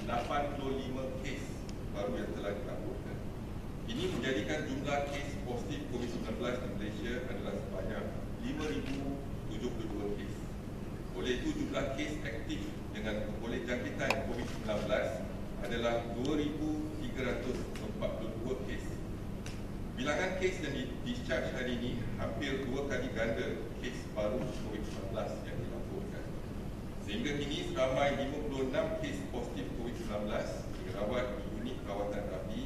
85 kes baru yang telah dilaporkan. Ini menjadikan jumlah kes positif COVID-19 di Malaysia adalah sebanyak 5,072 kes. Oleh itu, jumlah kes aktif dengan oleh jangkitan COVID-19 adalah 2,342 kes. Bilangan kes yang discharge hari ini hampir 2 kali ganda kes baru COVID-19 yang dilaporkan. Sehingga kini seramai 56 kes positif COVID-19 dirawat di unit rawatan rapi,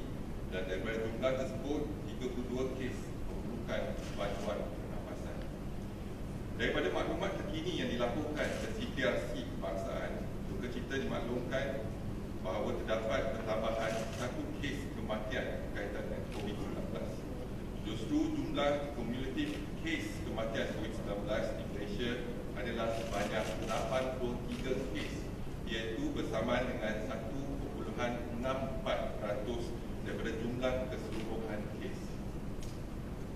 dan daripada jumlah tersebut 32 kes memerlukan bantuan pernafasan. Daripada maklumat terkini yang dilaporkan ke CPRC kebangsaan, duka cita dimaklumkan bahawa terdapat pertambahan 1 kes kematian berkaitan dengan COVID-19. Justru jumlah kumulatif kes kematian COVID-19 di Malaysia adalah sebanyak 83 kes, iaitu bersamaan dengan 1.64% daripada jumlah keseluruhan kes.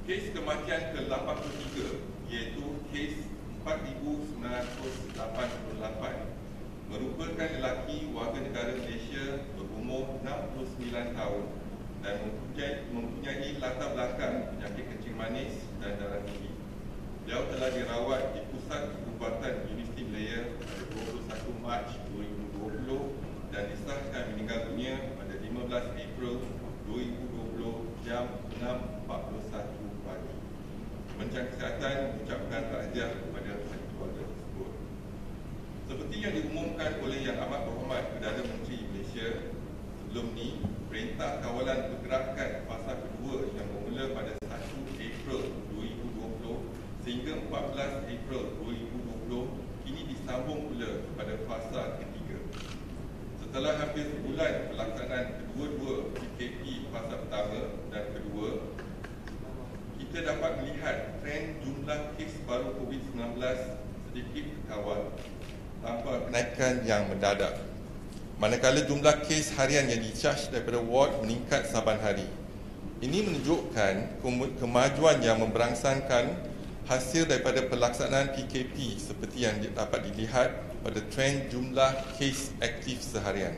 Kes kematian ke-83 iaitu kes 4,988 merupakan lelaki warga negara Malaysia berumur 69 tahun dan mempunyai latar belakang penyakit kencing manis dan darah tinggi. Beliau telah dirawat di Pusat Perubatan Universiti Malaya pada 21 Mac 2020 dan disahkan meninggal dunia pada 15 April 2020 jam 6.41 pagi. Kementerian Kesihatan mengucapkan takziah kepada ahli keluarga tersebut. Seperti yang diumumkan oleh Yang Amat Berhormat Perdana Menteri Malaysia sebelum ni, Perintah Kawalan Pergerakan fasa kedua yang bermula pada 1 April 2020 sehingga 14 April 2020 kini disambung pula kepada fasa ketiga. Setelah hampir sebulan pelaksanaan kedua-dua PKP fasa pertama dan kedua, kita dapat melihat trend jumlah kes baru COVID-19 sedikit kawal tanpa kenaikan yang mendadak. Manakala jumlah kes harian yang discharge daripada ward meningkat saban hari. Ini menunjukkan kemajuan yang memberangsangkan hasil daripada pelaksanaan PKP seperti yang dapat dilihat pada trend jumlah kes aktif seharian.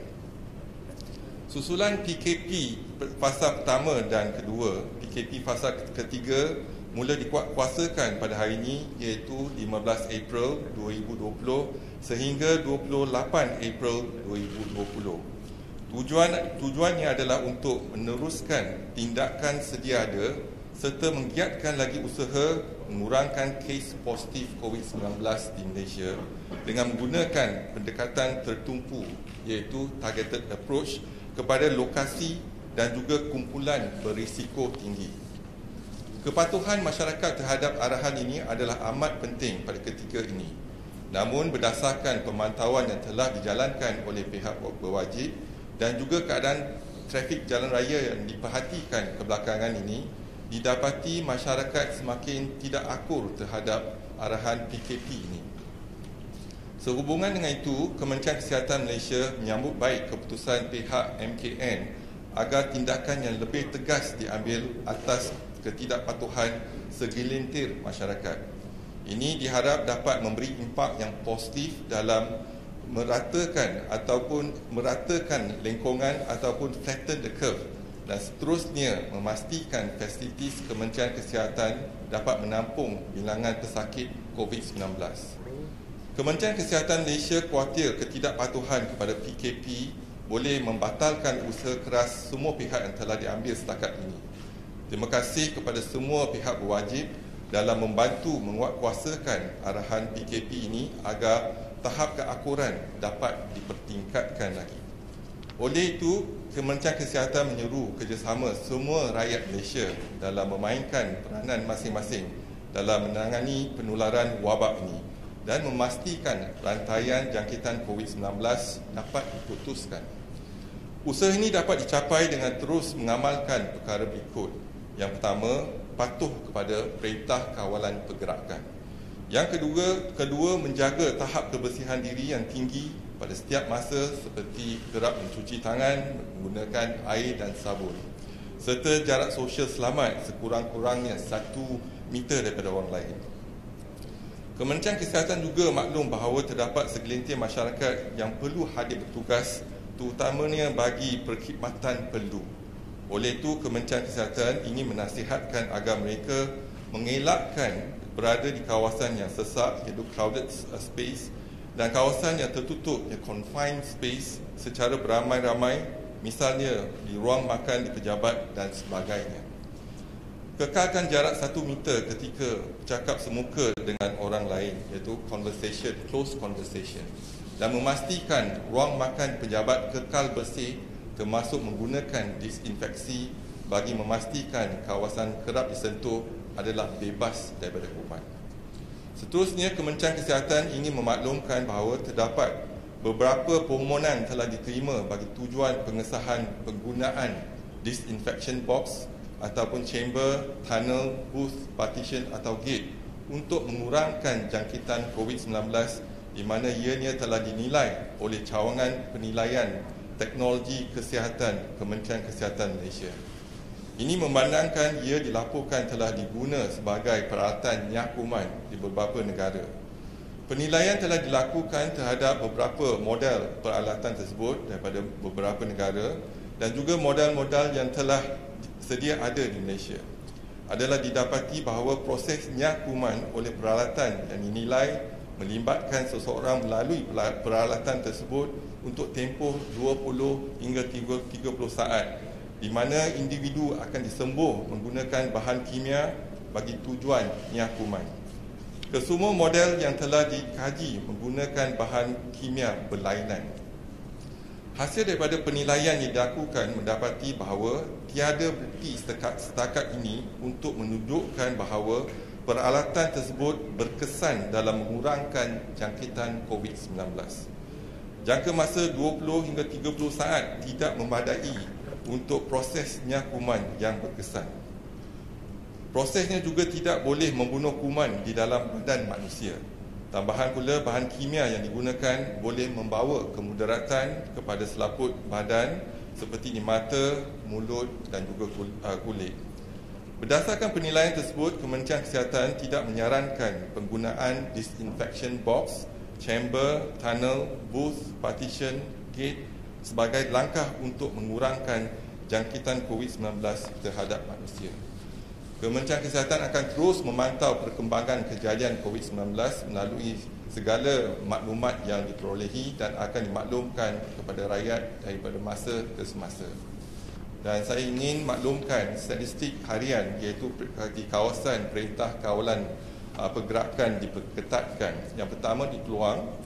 Susulan PKP fasa pertama dan kedua, PKP fasa ketiga mula dikuatkuasakan pada hari ini iaitu 15 April 2020 sehingga 28 April 2020. Tujuannya adalah untuk meneruskan tindakan sedia ada serta menggiatkan lagi usaha mengurangkan kes positif COVID-19 di Malaysia dengan menggunakan pendekatan tertumpu iaitu targeted approach kepada lokasi dan juga kumpulan berisiko tinggi. Kepatuhan masyarakat terhadap arahan ini adalah amat penting pada ketika ini. Namun berdasarkan pemantauan yang telah dijalankan oleh pihak berwajib dan juga keadaan trafik jalan raya yang diperhatikan kebelakangan ini, didapati masyarakat semakin tidak akur terhadap arahan PKP ini. Sehubungan dengan itu, Kementerian Kesihatan Malaysia menyambut baik keputusan pihak MKN agar tindakan yang lebih tegas diambil atas ketidakpatuhan segelintir masyarakat. Ini diharap dapat memberi impak yang positif dalam meratakan lengkungan ataupun flatten the curve dan seterusnya memastikan fasilitis Kementerian Kesihatan dapat menampung bilangan pesakit COVID-19. Kementerian Kesihatan Malaysia khawatir ketidakpatuhan kepada PKP boleh membatalkan usaha keras semua pihak yang telah diambil setakat ini. Terima kasih kepada semua pihak berwajib dalam membantu menguatkuasakan arahan PKP ini agar tahap keakuran dapat dipertingkatkan lagi. Oleh itu, Kementerian Kesihatan menyeru kerjasama semua rakyat Malaysia dalam memainkan peranan masing-masing dalam menangani penularan wabak ini dan memastikan rantaian jangkitan COVID-19 dapat diputuskan. Usaha ini dapat dicapai dengan terus mengamalkan perkara berikut. Yang pertama, patuh kepada Perintah Kawalan Pergerakan. Yang kedua menjaga tahap kebersihan diri yang tinggi pada setiap masa seperti kerap mencuci tangan, menggunakan air dan sabun, serta jarak sosial selamat sekurang-kurangnya 1 meter daripada orang lain. Kementerian Kesihatan juga maklum bahawa terdapat segelintir masyarakat yang perlu hadir bertugas terutamanya bagi perkhidmatan perlu. Oleh itu, Kementerian Kesihatan ingin menasihatkan agar mereka mengelakkan berada di kawasan yang sesak, iaitu crowded space, dan kawasan yang tertutup, yang confined space, secara beramai-ramai, misalnya di ruang makan di pejabat dan sebagainya. Kekalkan jarak 1 meter ketika bercakap semuka dengan orang lain, iaitu conversation, close conversation, dan memastikan ruang makan pejabat kekal bersih, termasuk menggunakan disinfeksi bagi memastikan kawasan kerap disentuh adalah bebas daripada kuman. Seterusnya, Kementerian Kesihatan ingin memaklumkan bahawa terdapat beberapa permohonan telah diterima bagi tujuan pengesahan penggunaan disinfection box ataupun chamber, tunnel, booth, partition atau gate untuk mengurangkan jangkitan COVID-19 di mana ianya telah dinilai oleh cawangan penilaian teknologi kesihatan Kementerian Kesihatan Malaysia. Ini memandangkan ia dilaporkan telah diguna sebagai peralatan nyakuman di beberapa negara. Penilaian telah dilakukan terhadap beberapa model peralatan tersebut daripada beberapa negara dan juga model-model yang telah sedia ada di Malaysia. Adalah didapati bahawa proses nyakuman oleh peralatan yang dinilai melibatkan seseorang melalui peralatan tersebut untuk tempoh 20 hingga 30 saat, di mana individu akan disembuh menggunakan bahan kimia bagi tujuan nyakuman. Kesemua model yang telah dikaji menggunakan bahan kimia berlainan. Hasil daripada penilaian yang dilakukan mendapati bahawa tiada bukti setakat ini untuk menunjukkan bahawa peralatan tersebut berkesan dalam mengurangkan jangkitan COVID-19. Jangka masa 20 hingga 30 saat tidak memadai untuk proses nyakuman yang berkesan. Prosesnya juga tidak boleh membunuh kuman di dalam badan manusia. Tambahan pula, bahan kimia yang digunakan boleh membawa kemudaratan kepada selaput badan seperti di mata, mulut dan juga kulit. Berdasarkan penilaian tersebut, Kementerian Kesihatan tidak menyarankan penggunaan disinfection box, chamber, tunnel, booth, partition, gate sebagai langkah untuk mengurangkan jangkitan COVID-19 terhadap manusia. Kementerian Kesihatan akan terus memantau perkembangan kejadian COVID-19 melalui segala maklumat yang diperolehi dan akan dimaklumkan kepada rakyat daripada masa ke semasa. Dan saya ingin maklumkan statistik harian iaitu di kawasan Perintah Kawalan Pergerakan diperketatkan. Yang pertama di Keluang,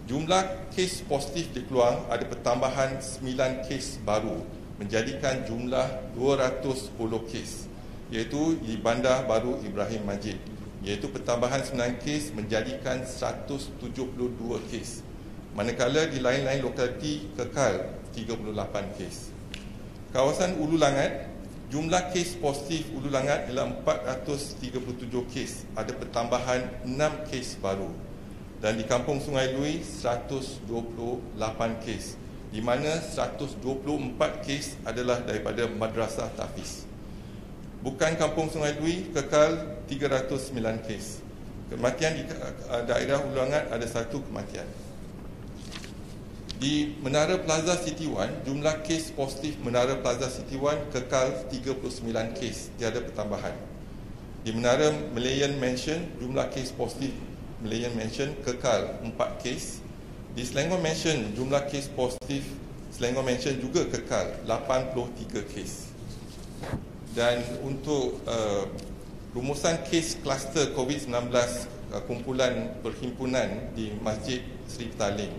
jumlah kes positif di Keluang ada pertambahan 9 kes baru menjadikan jumlah 210 kes, iaitu di Bandar Baru Ibrahim Majid, iaitu pertambahan 9 kes menjadikan 172 kes. Manakala di lain-lain lokaliti kekal 38 kes. Kawasan Ulu Langat, jumlah kes positif Ulu Langat ialah 437 kes, ada pertambahan 6 kes baru. Dan di Kampung Sungai Lui 128 kes, di mana 124 kes adalah daripada Madrasah Tahfiz. Bukan Kampung Sungai Lui kekal 309 kes. Kematian di daerah Ulu Langat ada 1 kematian. Di Menara Plaza City One, jumlah kes positif Menara Plaza City One kekal 39 kes, tiada pertambahan. Di Menara Malayan Mansion, jumlah kes positif Malayan Mansion kekal 4 kes. Di Selangor Mansion, jumlah kes positif Selangor Mansion juga kekal 83 kes. Dan untuk rumusan kes kluster COVID-19 kumpulan perhimpunan di Masjid Sri Talim,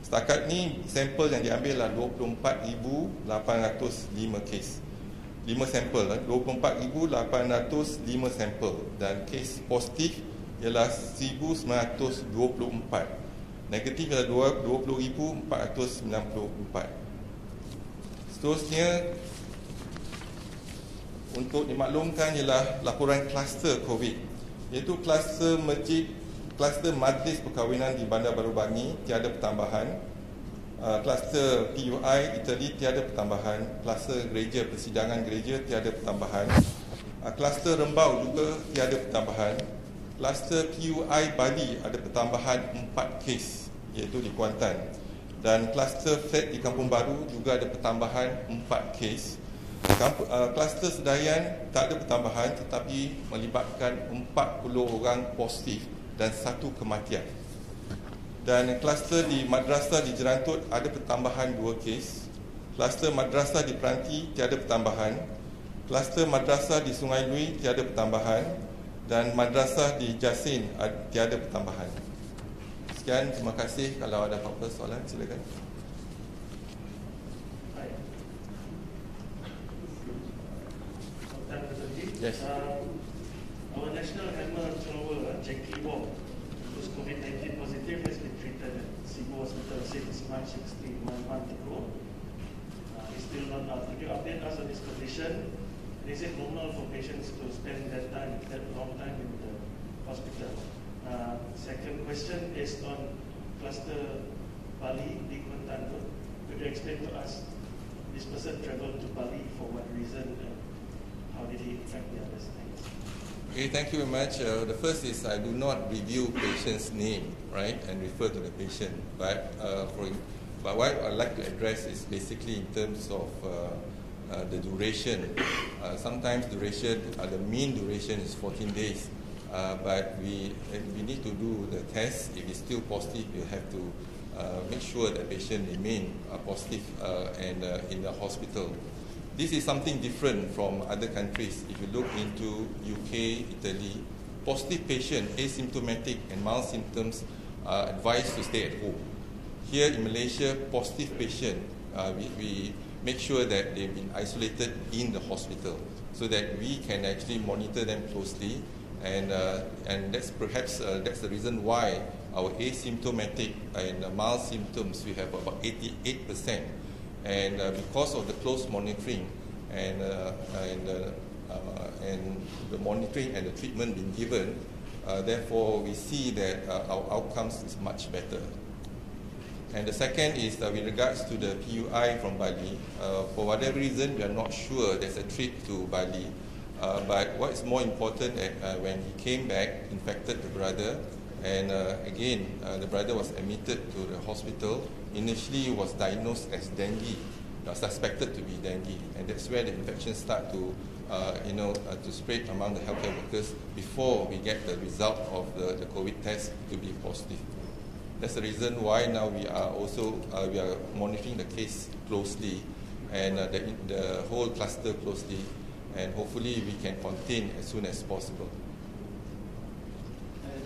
setakat ni sampel yang diambil adalah 24,805 kes. 5 sampel, 24,805 sampel, dan kes positif ialah 1,924. Negatif ialah 20,494. Seterusnya, untuk dimaklumkan ialah laporan kluster COVID, iaitu kluster masjid, kluster majlis perkahwinan di Bandar Baru Bangi tiada pertambahan, kluster PUI Itali tiada pertambahan, kluster gereja persidangan gereja tiada pertambahan, kluster Rembau juga tiada pertambahan, kluster PUI Bali ada pertambahan 4 kes iaitu di Kuantan. Dan kluster flat di Kampung Baru juga ada pertambahan 4 kes. Kluster Sedayan tak ada pertambahan tetapi melibatkan 40 orang positif dan 1 kematian. Dan kluster di Madrasah di Jerantut ada pertambahan 2 kes. Kluster Madrasah di Peranti tiada pertambahan. Kluster Madrasah di Sungai Lui tiada pertambahan. Dan Madrasah di Jasin tiada pertambahan. Sekian, terima kasih. Kalau ada apa-apa soalan, silakan. Yes. Our national hammer thrower, Jackie Wong, whose COVID-19 positive has been treated at Cebu Hospital since March 16, 1 month ago. He's still not out. Could you update us on his condition? Is it normal for patients to spend that long time in the hospital? Second question is on cluster Bali di Kuantan. Could you explain to us this person traveled to Bali for what reason? How did he affect the others? Okay, thank you very much. The first is I do not review patient's name, right, and refer to the patient. But what I'd like to address is basically in terms of the duration. Sometimes duration, the mean duration is 14 days. But we need to do the test. If it's still positive, you have to make sure that patient remain positive and in the hospital. This is something different from other countries. If you look into UK, Italy, positive patient, asymptomatic and mild symptoms are advised to stay at home. Here in Malaysia, positive patient, we make sure that they've been isolated in the hospital so that we can actually monitor them closely. And that's perhaps that's the reason why our asymptomatic and mild symptoms, we have about 88%. And because of the close monitoring and the monitoring and the treatment being given, therefore we see that our outcomes is much better. And the second is with regards to the PUI from Bali. For whatever reason, we are not sure there's a trip to Bali. But what is more important, when he came back, infected the brother, and again, the brother was admitted to the hospital. Initially, was diagnosed as dengue, suspected to be dengue, and that's where the infection start to, to spread among the healthcare workers before we get the result of the COVID test to be positive. That's the reason why now we are also we are monitoring the case closely and the whole cluster closely, and hopefully we can contain as soon as possible.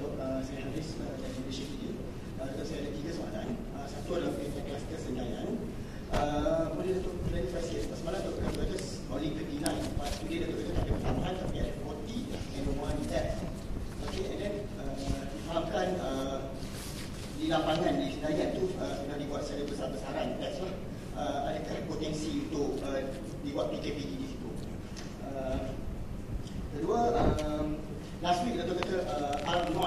Saya habis dari Malaysia video. Saya ada 3 soalan. Satu adalah kluster Sedayan. Boleh Datuk klarifikasi sebab semalam Datuk kata only 39. Lepas tu dia Datuk kata ada pertambahan tapi ada 40 and 1 death. Okay, and then difahamkan di lapangan di Sedayan tu sudah dibuat secara besar-besaran test lah. Adakah potensi untuk dibuat PKPD di situ? Kedua, last week Datuk kata R0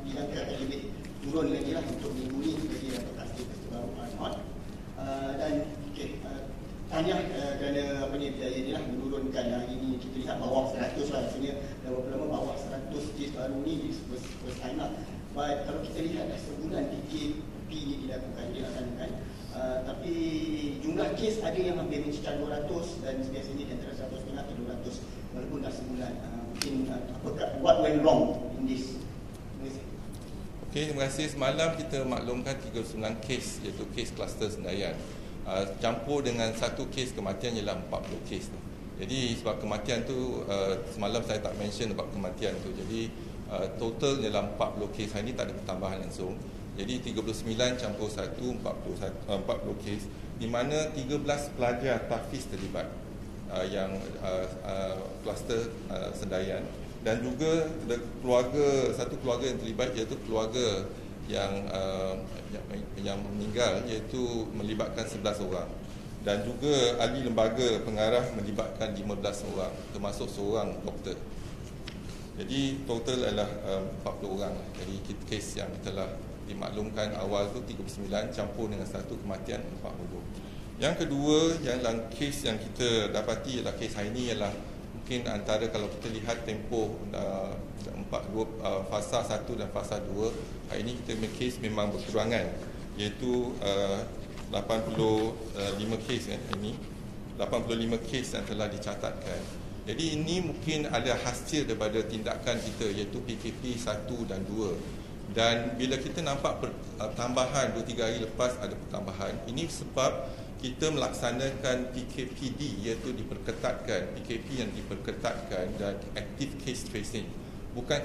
dijangka akan lebih turun lagi lah untuk minggu ni bagi Datuk kasih baru R0 dan tanya kerana apa ni biaya ni lah menurunkan hari ni kita lihat bawah 100 lah, rasanya dah berapa lama bawah 100 kes baru ni first time lah. But kalau kita lihat dah sebulan PKP ni dilakukan tapi jumlah kes ada yang hampir mencecah 200 dan biasanya di antara 150 ke 200 walaupun dah sebulan. Mungkin apakah what went wrong in this? Okay, terima kasih. Semalam kita maklumkan 39 kes, iaitu kes kluster Sedayan. Campur dengan 1 kes kematian ialah 40 kes. Jadi sebab kematian tu semalam saya tak mention about kematian tu. Jadi total ialah 40 kes. Hari ini tak ada pertambahan langsung. Jadi 39 campur 1 40 kes, di mana 13 pelajar tahfiz terlibat yang kluster Sedayan, dan juga satu keluarga yang terlibat iaitu keluarga yang meninggal, iaitu melibatkan 11 orang, dan juga ahli lembaga pengarah melibatkan 15 orang termasuk seorang doktor. Jadi total adalah 40 orang. Jadi kes yang telah dimaklumkan awal tu 39 campur dengan 1 kematian 40. Yang kedua, yang kes yang kita dapati ialah kes hari ini ialah mungkin antara kalau kita lihat tempoh fasa 1 dan fasa 2, hari ini kita kes memang berkurangan. iaitu 85 kes kan ini. 85 kes yang telah dicatatkan. Jadi ini mungkin ada hasil daripada tindakan kita, iaitu PKP 1 dan 2. Dan bila kita nampak tambahan 2-3 hari lepas ada pertambahan, ini sebab kita melaksanakan PKPD, iaitu diperketatkan, PKP yang diperketatkan dan active case tracing. Bukan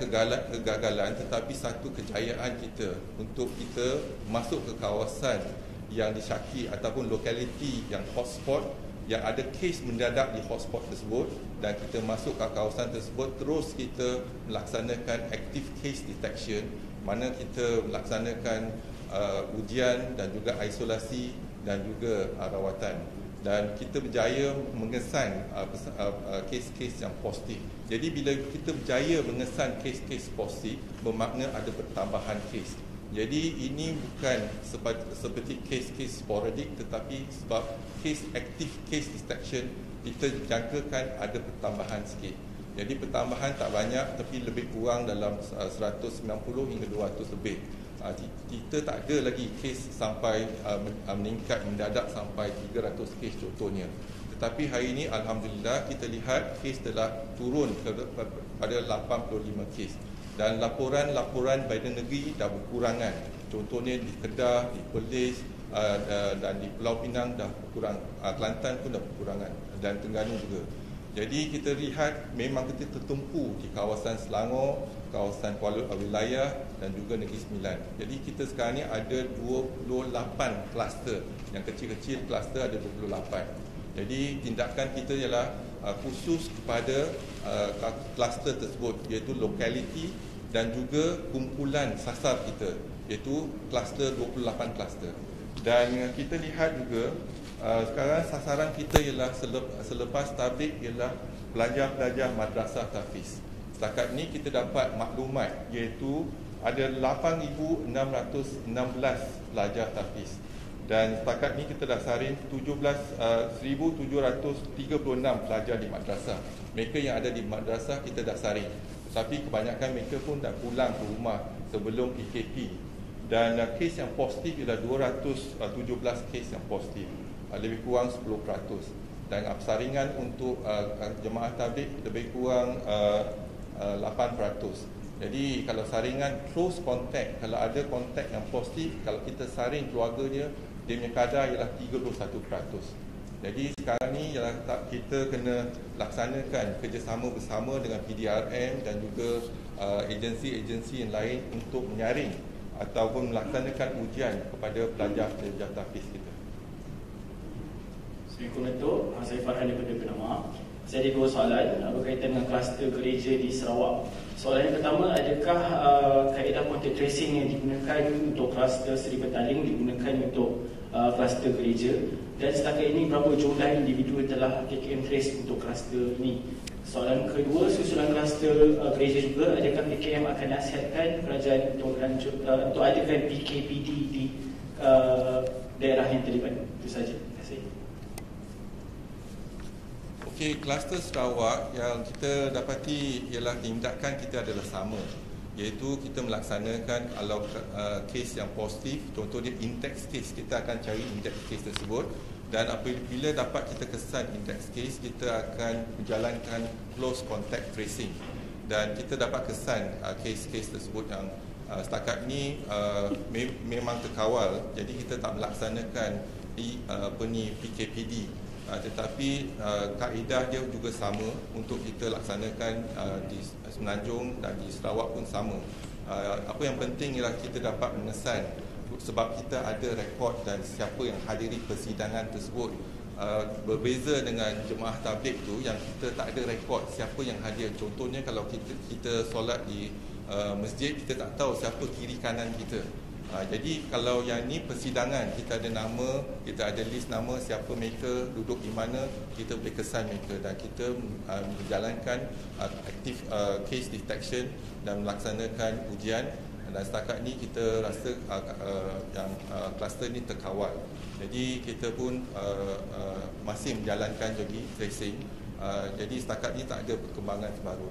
kegagalan tetapi satu kejayaan kita untuk kita masuk ke kawasan yang disyaki ataupun lokaliti yang hotspot, yang ada kes mendadak di hotspot tersebut, dan kita masuk ke kawasan tersebut, terus kita melaksanakan active case detection, mana kita melaksanakan ujian dan juga isolasi dan juga rawatan, dan kita berjaya mengesan kes-kes yang positif. Jadi bila kita berjaya mengesan kes-kes positif, bermakna ada pertambahan kes. Jadi ini bukan seperti kes-kes sporadik, tetapi sebab kes active case detection kita jangkakan ada pertambahan sikit. Jadi pertambahan tak banyak, tapi lebih kurang dalam 190 hingga 200 lebih. Kita tak ada lagi kes sampai meningkat mendadak sampai 300 kes contohnya. Tetapi hari ini alhamdulillah kita lihat kes telah turun pada 85 kes. Dan laporan-laporan badan negeri dah berkurangan. Contohnya di Kedah, di Perlis dan di Pulau Pinang dah berkurang. Kelantan pun dah berkurangan, dan Terengganu juga. Jadi kita lihat memang kita tertumpu di kawasan Selangor, kawasan Kuala Wilayah dan juga Negeri Sembilan. Jadi kita sekarang ni ada 28 kluster. Yang kecil-kecil kluster ada 28. Jadi tindakan kita ialah khusus kepada kluster tersebut, iaitu lokaliti dan juga kumpulan sasar kita, iaitu kluster 28 kluster. Dan kita lihat juga sekarang sasaran kita ialah selepas tabligh ialah pelajar-pelajar madrasah tahfiz. Setakat ni kita dapat maklumat iaitu ada 8,616 pelajar tahfiz. Dan setakat ni kita dah saring 1,736 pelajar di madrasah. Mereka yang ada di madrasah kita dah saring. Tetapi kebanyakan mereka pun dah pulang ke rumah sebelum PKP. Dan kes yang positif ialah 217 kes yang positif. Lebih kurang 10%. Dan saringan untuk jemaah tabligh lebih kurang 8%. Jadi kalau saringan close contact, kalau ada kontak yang positif, kalau kita saring keluarga dia punya kadar ialah 31%. Jadi sekarang ni ialah kita kena laksanakan kerjasama bersama dengan PDRM dan juga agensi-agensi yang lain untuk menyaring ataupun melaksanakan ujian kepada pelajar-pelajar tahfiz kita. Assalamualaikum Datuk, saya Farhan daripada PENUH. Saya ada dua soalan berkaitan dengan kluster gereja di Sarawak. Soalan yang pertama, adakah kaedah contact tracing yang digunakan untuk kluster Seri Petaling digunakan untuk kluster gereja? Dan setakat ini berapa jumlah individu yang telah KKM trace untuk kluster ini? Soalan kedua, susulan kluster gereja juga, adakah KKM akan nasihatkan kerajaan untuk adakan PKPD di daerah yang terlibat? Itu saja. Terima kasih. Okey, kluster Sarawak yang kita dapati ialah tindakan kita adalah sama, iaitu kita melaksanakan kalau kes yang positif, contohnya index case, kita akan cari index case tersebut, dan apabila dapat kita kesan index case, kita akan menjalankan close contact tracing, dan kita dapat kesan kes-kes tersebut yang setakat ni memang terkawal. Jadi kita tak melaksanakan PKPD. Tetapi kaedah dia juga sama untuk kita laksanakan di Semenanjung dan di Sarawak pun sama. Apa yang penting ialah kita dapat mengesan, sebab kita ada rekod dan siapa yang hadiri persidangan tersebut. Berbeza dengan jemaah tabligh tu yang kita tak ada rekod siapa yang hadir. Contohnya kalau kita solat di masjid, kita tak tahu siapa kiri kanan kita. Jadi kalau yang ni persidangan, kita ada nama, kita ada list nama siapa mereka, duduk di mana, kita boleh kesan mereka, dan kita menjalankan active case detection dan melaksanakan ujian. Dan setakat ni kita rasa yang kluster ni terkawal. Jadi kita pun masih menjalankan lagi tracing. Jadi setakat ni tak ada perkembangan baru.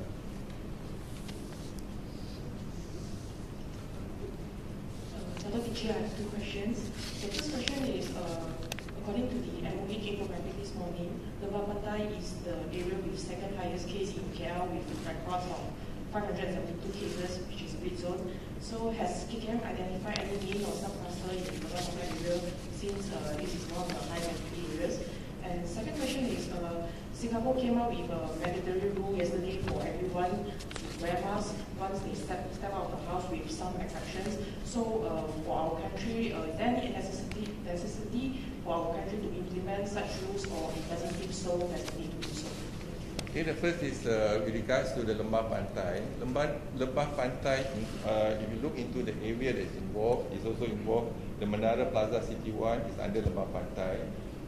Datuk, Chair, I have two questions. The first question is, according to the MOE infographic this morning, Lembah Pantai is the area with second highest case in KL with records of 572 cases, which is red zone. So has KKM identified any main or sub-cluster in the Lembah Pantai area since this is one of the high density areas? And second question is, Singapore came out with a mandatory rule yesterday for everyone to wear masks once they step out of the house, with some exceptions. So for our country, is there any necessity for our country to implement such rules, or it doesn't seem so necessary to do so? Okay, the first is with regards to the Lembah Pantai. Lembah Pantai, if you look into the area that is involved, is also involved. The Menara Plaza City 1 is under Lembah Pantai,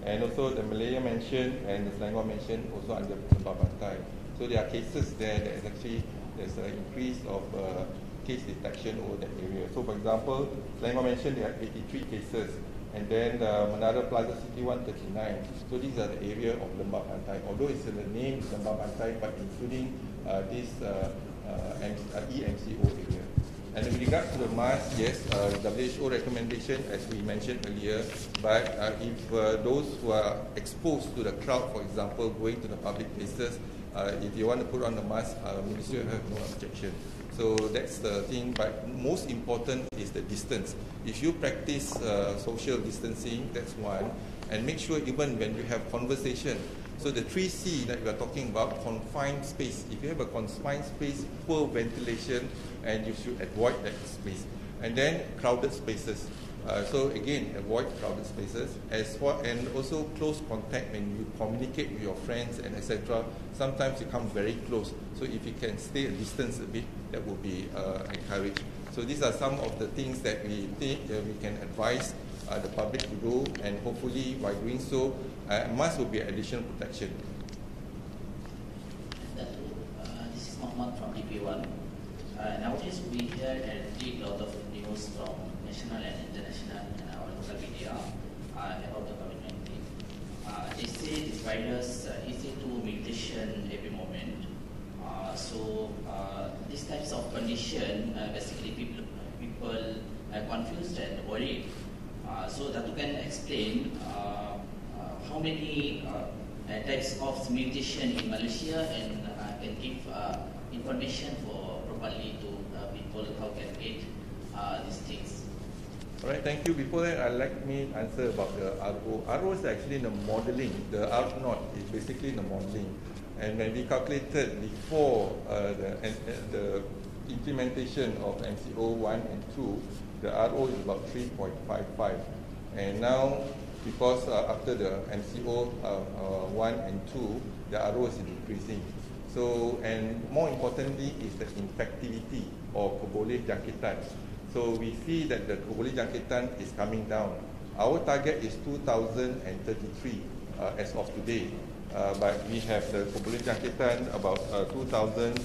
and also the Malaya Mansion and the Selangor Mansion also under Lembah Pantai. So there are cases there that is actually there's an increase of case detection over that area. So for example, Selangor Mansion, there are 83 cases, and then Menara Plaza City 1, 39. So these are the area of Lembah Pantai. Although it's in the name Lembah Pantai, but including this EMCO area. And with regards to the mask, yes, WHO recommendation, as we mentioned earlier, but if those who are exposed to the crowd, for example, going to the public places, if you want to put on the mask, Ministry will have no objection. So that's the thing, but most important is the distance. If you practice social distancing, that's one, and make sure even when you have conversation, so the 3C that we are talking about, confined space. If you have a confined space, poor ventilation, and you should avoid that space. And then crowded spaces. So again, avoid crowded spaces. And also close contact when you communicate with your friends and etc. Sometimes you come very close. So if you can stay a distance a bit, that would be encouraged. So these are some of the things that we think we can advise the public to do, and hopefully by doing so, mask will be additional protection. Datuk, this is Muhammad from DP1. Nowadays we hear and read a lot of news from national and international or local media about the COVID-19. They say this virus is into mutation every moment. So these types of condition, basically people are confused and worried. So Datuk can explain how many types of mutation in Malaysia, and can give information for properly to people how can get these things. All right, thank you. Before that, I'd like me to answer about the RO. RO is actually in the modeling. The R0 is basically in the modeling. And when we calculated before the implementation of MCO 1 and 2, the RO is about 3.55. And now, because after the MCO 1 and 2, the RO is decreasing. So, and more importantly is the infectivity or keboleh jangkitan. So we see that the keboleh jangkitan is coming down. Our target is 2033 as of today. But we have the keboleh jangkitan about 2,000,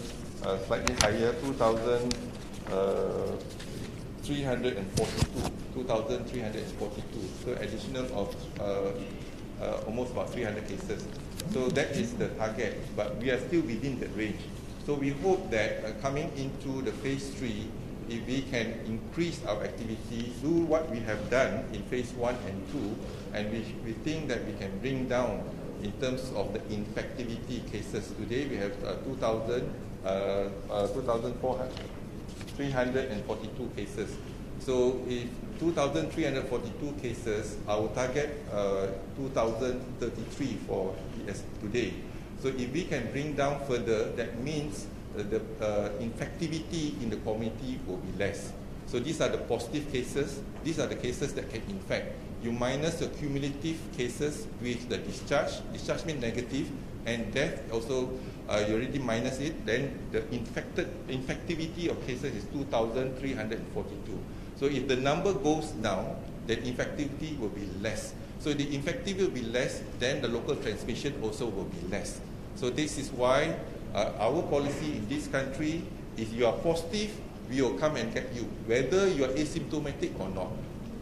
slightly higher, 2,342. So additional of almost about 300 cases. So that is the target, but we are still within that range. So we hope that coming into the phase 3, if we can increase our activity, do what we have done in phase 1 and 2, and we think that we can bring down in terms of the infectivity cases. Today we have 2,342 cases. So if 2,342 cases, our target 2,033 for today. So if we can bring down further, that means the infectivity in the community will be less. So these are the positive cases. These are the cases that can infect. You minus the cumulative cases with the discharge. Discharge means negative, and death also, you already minus it. Then the infectivity of cases is 2,342. So if the number goes down, then infectivity will be less. So the infectivity will be less, then the local transmission also will be less. So this is why our policy in this country is you are positive, we will come and get you, whether you are asymptomatic or not.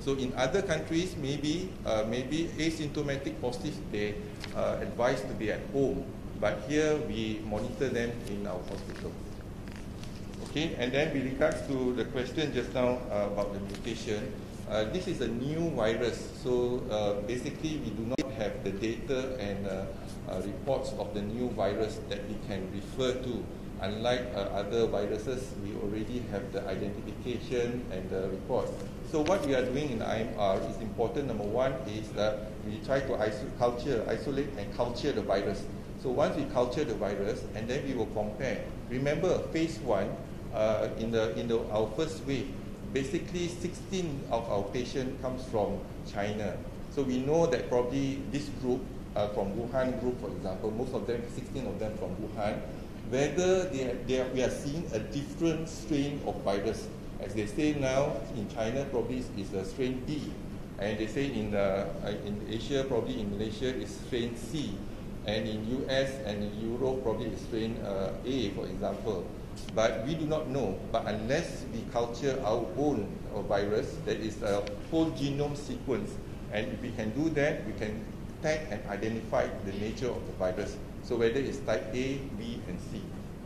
So in other countries, maybe asymptomatic positive, they advise to be at home. But here we monitor them in our hospital. Okay, and then with regards to the question just now about the mutation, this is a new virus, so basically we do not have the data and reports of the new virus that we can refer to. Unlike other viruses, we already have the identification and the reports. So what we are doing in IMR is important. Number one is that we try to isolate and culture the virus. So once we culture the virus, and then we will compare. Remember, phase 1, in our first wave, basically 16 of our patients comes from China. So we know that probably this group, from Wuhan group, for example, most of them, 16 of them from Wuhan, whether we are seeing a different strain of virus. As they say now, in China probably is the strain B, and they say in Asia, probably in Malaysia, is strain C, and in US and in Europe, probably is strain A, for example. But we do not know. But unless we culture our own virus, that is a whole genome sequence, and if we can do that, we can tag and identify the nature of the virus. So whether it's type A, B, and C.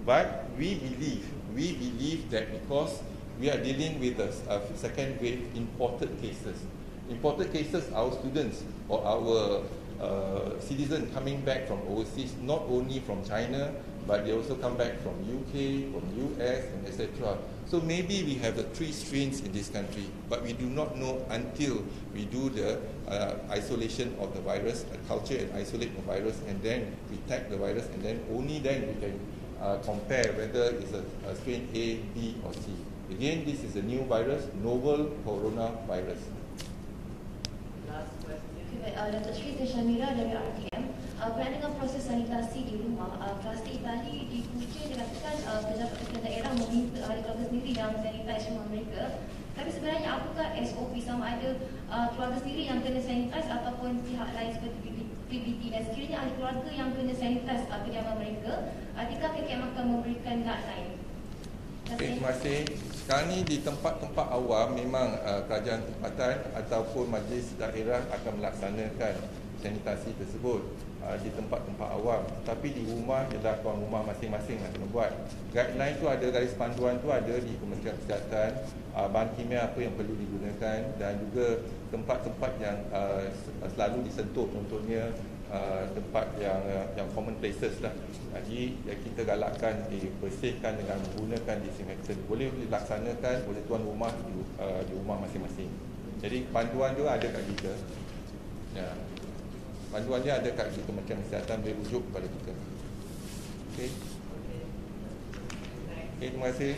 But we believe that because we are dealing with a second wave imported cases. Imported cases, our students or our citizens coming back from overseas, not only from China, but they also come back from UK, from US, and etc. So maybe we have the 3 strains in this country, but we do not know until we do the isolation of the virus, culture and isolate the virus, and then we tag the virus, and then only then we can compare whether it's a strain A, B, or C. Again, this is a new virus, novel coronavirus. Last question. Datuk Sri Shamira dari RKM. Berkaitan dengan proses sanitasi di rumah, kluster Itali di punca dikatakan pejabat-pejabat daerah meminta ahli keluarga sendiri yang sanitize rumah mereka. Tapi sebenarnya apakah SOP, sama ada keluarga sendiri yang kena sanitize ataupun pihak lain seperti PBT, dan sekiranya ahli keluarga yang kena sanitize kediaman mereka, adakah KKM akan memberikan guideline? Terima kasih. Sekarang ni di tempat-tempat awam memang kerajaan tempatan ataupun majlis daerah akan melaksanakan sanitasi tersebut di tempat-tempat awam. Tapi di rumah ialah tuan rumah masing-masing yang kena buat. Guideline tu ada, garis panduan tu ada di Kementerian Kesihatan, bahan kimia apa yang perlu digunakan, dan juga tempat-tempat yang selalu disentuh, contohnya tempat yang common places lah. Jadi kita galakkan dibersihkan dengan menggunakan disinfektan. Boleh dilaksanakan oleh tuan rumah di rumah masing-masing. Jadi panduan tu ada kat kita. Ya. Panduannya ada kat Kementerian Kesihatan, boleh rujuk kepada kita. Okey. Okey, terima kasih.